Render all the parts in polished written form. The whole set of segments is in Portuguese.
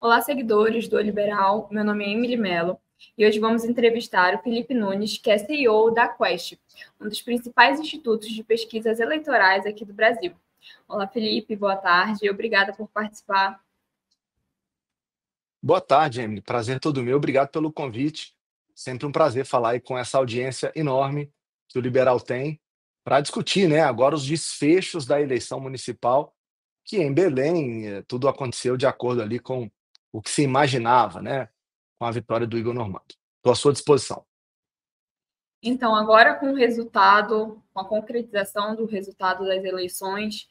Olá, seguidores do Liberal. Meu nome é Emily Mello e hoje vamos entrevistar o Felipe Nunes, que é CEO da Quest, um dos principais institutos de pesquisas eleitorais aqui do Brasil. Olá, Felipe, boa tarde e obrigada por participar. Boa tarde, Emily. Prazer todo meu. Obrigado pelo convite. Sempre um prazer falar aí com essa audiência enorme que o Liberal tem para discutir, né, agora os desfechos da eleição municipal, que em Belém tudo aconteceu de acordo ali com o que se imaginava, né, com a vitória do Igor Normanto. Estou à sua disposição. Então, agora com o resultado, com a concretização do resultado das eleições,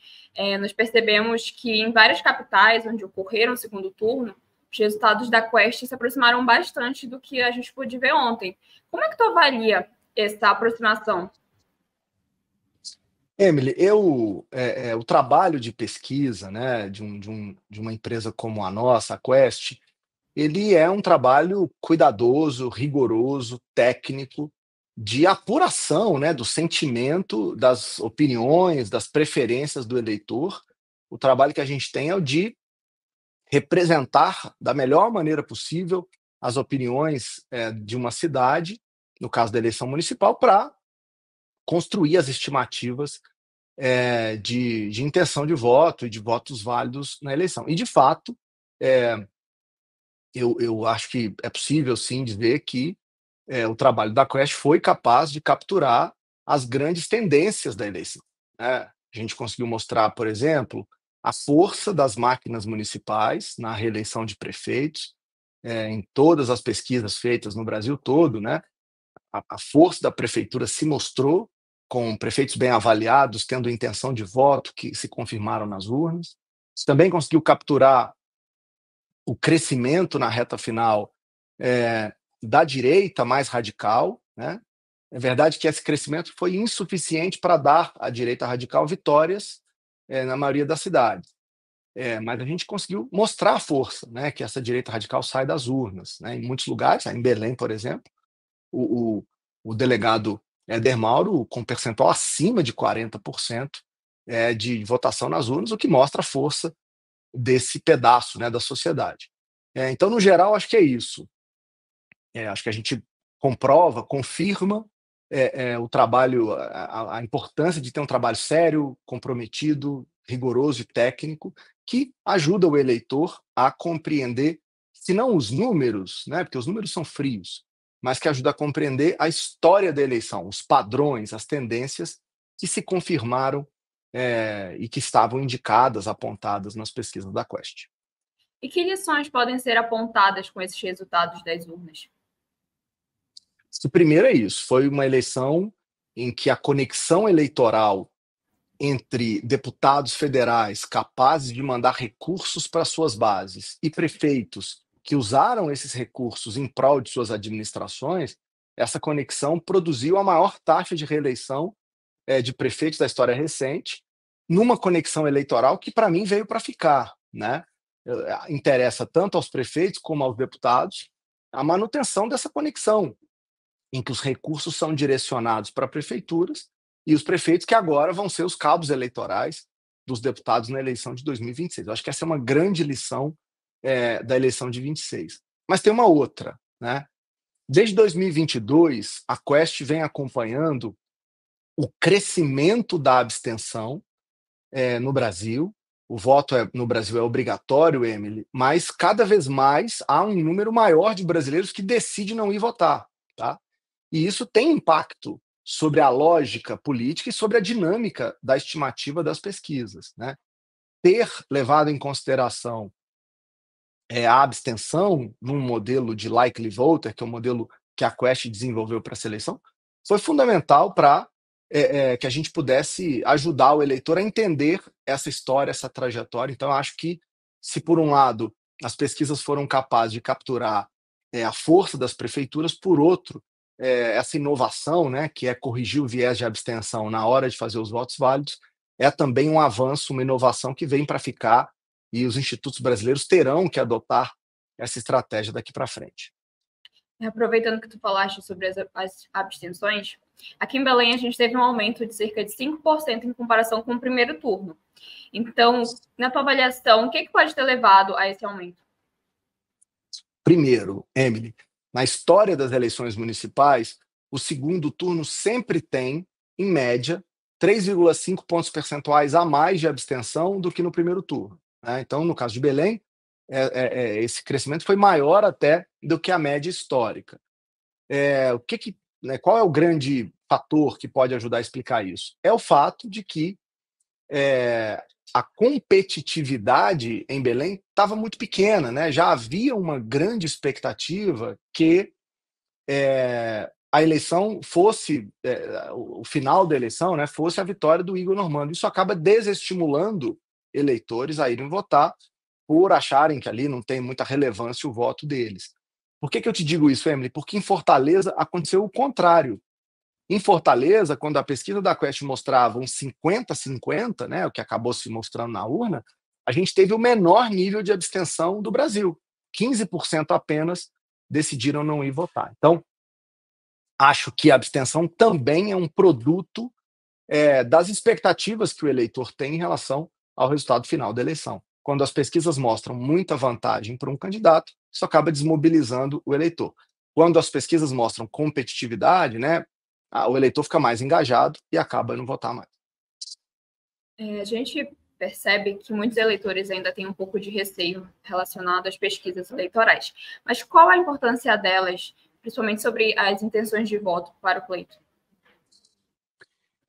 nós percebemos que em várias capitais onde ocorreram o segundo turno, os resultados da Quest se aproximaram bastante do que a gente pôde ver ontem. Como é que tu avalia essa aproximação? Emily, o trabalho de pesquisa, né, de uma empresa como a nossa, a Quest, ele é um trabalho cuidadoso, rigoroso, técnico, de apuração, né, do sentimento, das opiniões, das preferências do eleitor. O trabalho que a gente tem é o de representar da melhor maneira possível as opiniões de uma cidade, no caso da eleição municipal, para construir as estimativas de intenção de voto e de votos válidos na eleição. E, de fato, é, eu acho que é possível, sim, dizer que o trabalho da Quest foi capaz de capturar as grandes tendências da eleição, né? A gente conseguiu mostrar, por exemplo, a força das máquinas municipais na reeleição de prefeitos, em todas as pesquisas feitas no Brasil todo, né? A força da prefeitura se mostrou com prefeitos bem avaliados, tendo intenção de voto que se confirmaram nas urnas. Isso também conseguiu capturar o crescimento na reta final da direita mais radical, né? É verdade que esse crescimento foi insuficiente para dar à direita radical vitórias na maioria das cidades. Mas a gente conseguiu mostrar a força, né, que essa direita radical sai das urnas, né? Em muitos lugares, em Belém, por exemplo, o, o, o delegado Éder Mauro com percentual acima de 40% de votação nas urnas, o que mostra a força desse pedaço, né, da sociedade. Então, no geral, acho que é isso. Acho que a gente comprova, confirma o trabalho, a importância de ter um trabalho sério, comprometido, rigoroso e técnico, que ajuda o eleitor a compreender, se não os números, né, porque os números são frios, mas que ajuda a compreender a história da eleição, os padrões, as tendências que se confirmaram e que estavam indicadas, apontadas nas pesquisas da Quest. E que lições podem ser apontadas com esses resultados das urnas? O primeiro é isso, foi uma eleição em que a conexão eleitoral entre deputados federais capazes de mandar recursos para suas bases e prefeitos que usaram esses recursos em prol de suas administrações, essa conexão produziu a maior taxa de reeleição de prefeitos da história recente, numa conexão eleitoral que, para mim, veio para ficar, né? Interessa tanto aos prefeitos como aos deputados a manutenção dessa conexão, em que os recursos são direcionados para prefeituras e os prefeitos que agora vão ser os cabos eleitorais dos deputados na eleição de 2026. Eu acho que essa é uma grande lição da eleição de 26. Mas tem uma outra, né? Desde 2022, a Quest vem acompanhando o crescimento da abstenção no Brasil. O voto no Brasil é obrigatório, Emily, mas cada vez mais há um número maior de brasileiros que decide não ir votar, tá? E isso tem impacto sobre a lógica política e sobre a dinâmica da estimativa das pesquisas, né? Ter levado em consideração a abstenção num modelo de likely voter, que é o modelo que a Quest desenvolveu para a seleção, foi fundamental para que a gente pudesse ajudar o eleitor a entender essa história, essa trajetória. Então, eu acho que, se por um lado as pesquisas foram capazes de capturar a força das prefeituras, por outro, essa inovação, né, que é corrigir o viés de abstenção na hora de fazer os votos válidos, é também um avanço, uma inovação que vem para ficar, e os institutos brasileiros terão que adotar essa estratégia daqui para frente. Aproveitando que tu falaste sobre as abstenções, aqui em Belém a gente teve um aumento de cerca de 5% em comparação com o primeiro turno. Então, na tua avaliação, o que pode ter levado a esse aumento? Primeiro, Emily, na história das eleições municipais, o segundo turno sempre tem, em média, 3,5 pontos percentuais a mais de abstenção do que no primeiro turno, né? Então, no caso de Belém, esse crescimento foi maior até do que a média histórica. Qual é o grande fator que pode ajudar a explicar isso? É o fato de que a competitividade em Belém estava muito pequena, né? Já havia uma grande expectativa que a eleição fosse, o final da eleição, né, fosse a vitória do Igor Normando. Isso acaba desestimulando eleitores a irem votar por acharem que ali não tem muita relevância o voto deles. Por que eu te digo isso, Emily? Porque em Fortaleza aconteceu o contrário. Em Fortaleza, quando a pesquisa da Quest mostrava um 50-50, né, o que acabou se mostrando na urna, a gente teve o menor nível de abstenção do Brasil. 15% apenas decidiram não ir votar. Então, acho que a abstenção também é um produto das expectativas que o eleitor tem em relação ao resultado final da eleição. Quando as pesquisas mostram muita vantagem para um candidato, isso acaba desmobilizando o eleitor. Quando as pesquisas mostram competitividade, né, o eleitor fica mais engajado e acaba não votar mais. A gente percebe que muitos eleitores ainda têm um pouco de receio relacionado às pesquisas eleitorais. Mas qual a importância delas, principalmente sobre as intenções de voto para o pleito?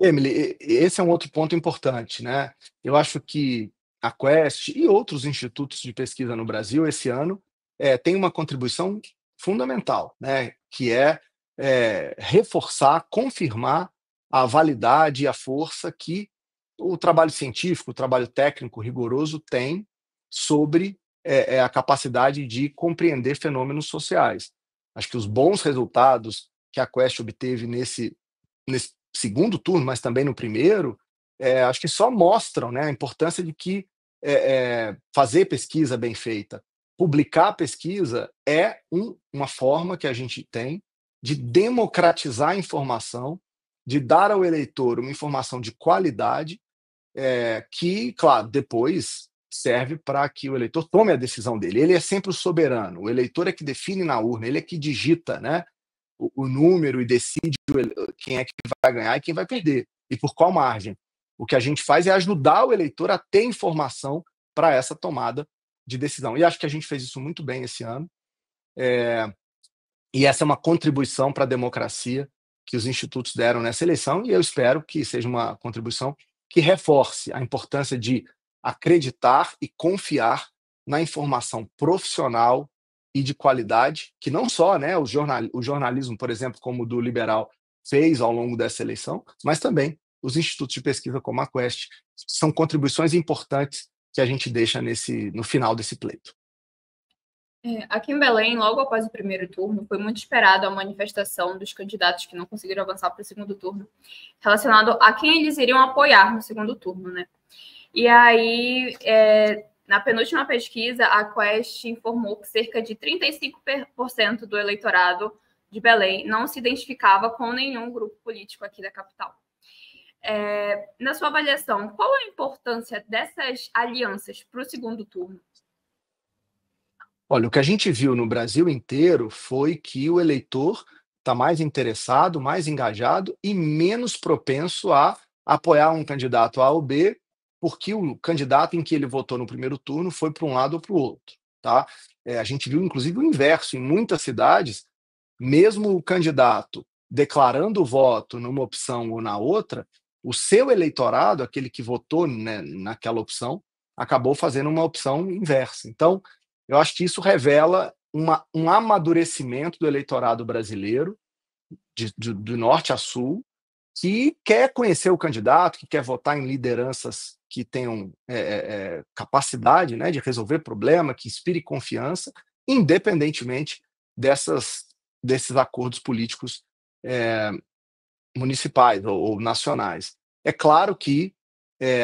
Emily, esse é um outro ponto importante, né? Eu acho que a Quest e outros institutos de pesquisa no Brasil esse ano têm uma contribuição fundamental, né? Que reforçar, confirmar a validade e a força que o trabalho científico, o trabalho técnico rigoroso tem sobre a capacidade de compreender fenômenos sociais. Acho que os bons resultados que a Quest obteve nesse segundo turno, mas também no primeiro, acho que só mostram, né, a importância de que fazer pesquisa bem feita, publicar pesquisa é uma forma que a gente tem de democratizar a informação, de dar ao eleitor uma informação de qualidade, que, claro, depois serve para que o eleitor tome a decisão dele. Ele é sempre o soberano, o eleitor é que define na urna, ele é que digita, né, o número e decide quem é que vai ganhar e quem vai perder, e por qual margem. O que a gente faz é ajudar o eleitor a ter informação para essa tomada de decisão. E acho que a gente fez isso muito bem esse ano. E essa é uma contribuição para a democracia que os institutos deram nessa eleição, e eu espero que seja uma contribuição que reforce a importância de acreditar e confiar na informação profissional e de qualidade, que não só, né, o jornalismo, por exemplo, como o do Liberal, fez ao longo dessa eleição, mas também os institutos de pesquisa como a Quest. São contribuições importantes que a gente deixa no final desse pleito. Aqui em Belém, logo após o primeiro turno, foi muito esperada a manifestação dos candidatos que não conseguiram avançar para o segundo turno, relacionado a quem eles iriam apoiar no segundo turno, né? E aí, na penúltima pesquisa, a Quest informou que cerca de 35% do eleitorado de Belém não se identificava com nenhum grupo político aqui da capital. Na sua avaliação, qual a importância dessas alianças para o segundo turno? Olha, o que a gente viu no Brasil inteiro foi que o eleitor está mais interessado, mais engajado e menos propenso a apoiar um candidato A ou B, porque o candidato em que ele votou no primeiro turno foi para um lado ou para o outro, tá? A gente viu, inclusive, o inverso. Em muitas cidades, mesmo o candidato declarando o voto numa opção ou na outra, o seu eleitorado, aquele que votou, né, naquela opção, acabou fazendo uma opção inversa. Então, eu acho que isso revela um amadurecimento do eleitorado brasileiro, do norte a sul, que quer conhecer o candidato, que quer votar em lideranças que tenham capacidade, né, de resolver problema, que inspire confiança, independentemente desses acordos políticos municipais ou nacionais. É claro que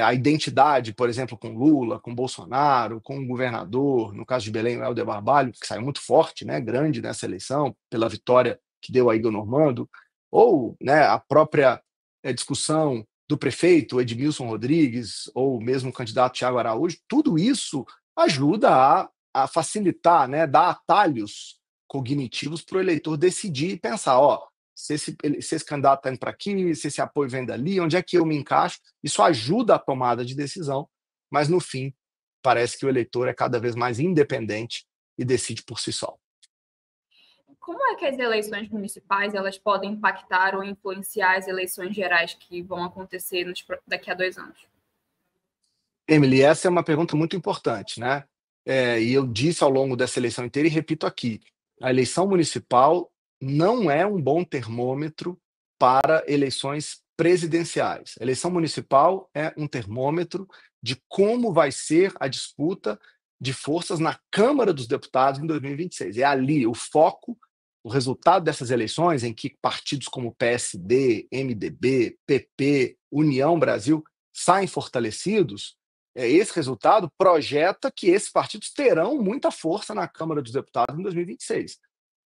a identidade, por exemplo, com Lula, com Bolsonaro, com o governador, no caso de Belém, o Helder Barbalho, que saiu muito forte, né, grande nessa eleição, pela vitória que deu a Igor Normando, ou, né, a própria discussão do prefeito Edmilson Rodrigues, ou mesmo o candidato Thiago Araújo, tudo isso ajuda a a facilitar, né, dar atalhos cognitivos para o eleitor decidir e pensar, ó, se esse candidato está indo para aqui, se esse apoio vem dali, onde é que eu me encaixo? Isso ajuda a tomada de decisão, mas no fim parece que o eleitor é cada vez mais independente e decide por si só. Como é que as eleições municipais elas podem impactar ou influenciar as eleições gerais que vão acontecer daqui a 2 anos? Emily, essa é uma pergunta muito importante, né? E eu disse ao longo dessa eleição inteira e repito aqui: a eleição municipal não é um bom termômetro para eleições presidenciais. A eleição municipal é um termômetro de como vai ser a disputa de forças na Câmara dos Deputados em 2026. É ali o foco, o resultado dessas eleições, em que partidos como PSD, MDB, PP, União Brasil saem fortalecidos. Esse resultado projeta que esses partidos terão muita força na Câmara dos Deputados em 2026.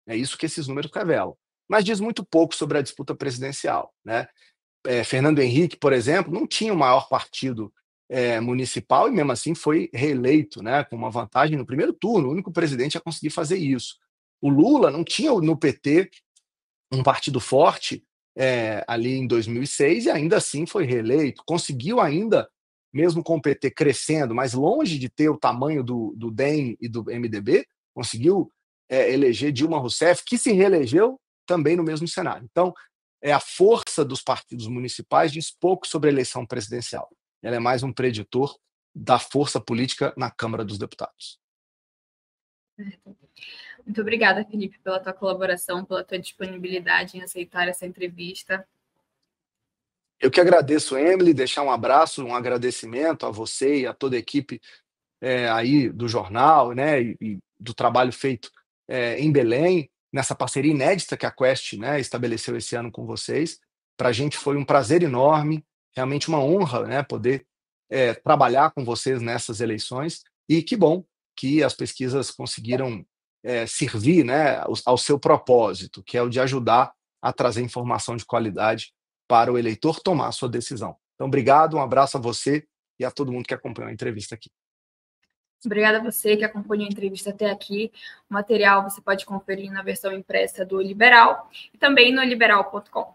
É isso que esses números revelam. Mas diz muito pouco sobre a disputa presidencial, né? Fernando Henrique, por exemplo, não tinha o maior partido municipal e mesmo assim foi reeleito, né, com uma vantagem no primeiro turno, o único presidente a conseguir fazer isso. O Lula não tinha no PT um partido forte ali em 2006 e ainda assim foi reeleito. Conseguiu ainda, mesmo com o PT crescendo, mas longe de ter o tamanho do DEM e do MDB, conseguiu eleger Dilma Rousseff, que se reelegeu também no mesmo cenário. Então, a força dos partidos municipais diz pouco sobre a eleição presidencial. Ela é mais um preditor da força política na Câmara dos Deputados. Muito obrigada, Felipe, pela tua colaboração, pela tua disponibilidade em aceitar essa entrevista. Eu que agradeço, Emily, deixar um abraço, um agradecimento a você e a toda a equipe aí do jornal, né, e do trabalho feito em Belém, nessa parceria inédita que a Quest, né, estabeleceu esse ano com vocês. Para a gente foi um prazer enorme, realmente uma honra, né, poder trabalhar com vocês nessas eleições, e que bom que as pesquisas conseguiram servir, né, ao seu propósito, que é o de ajudar a trazer informação de qualidade para o eleitor tomar a sua decisão. Então, obrigado, um abraço a você e a todo mundo que acompanhou a entrevista aqui. Obrigada a você que acompanhou a entrevista até aqui. O material você pode conferir na versão impressa do Liberal e também no liberal.com.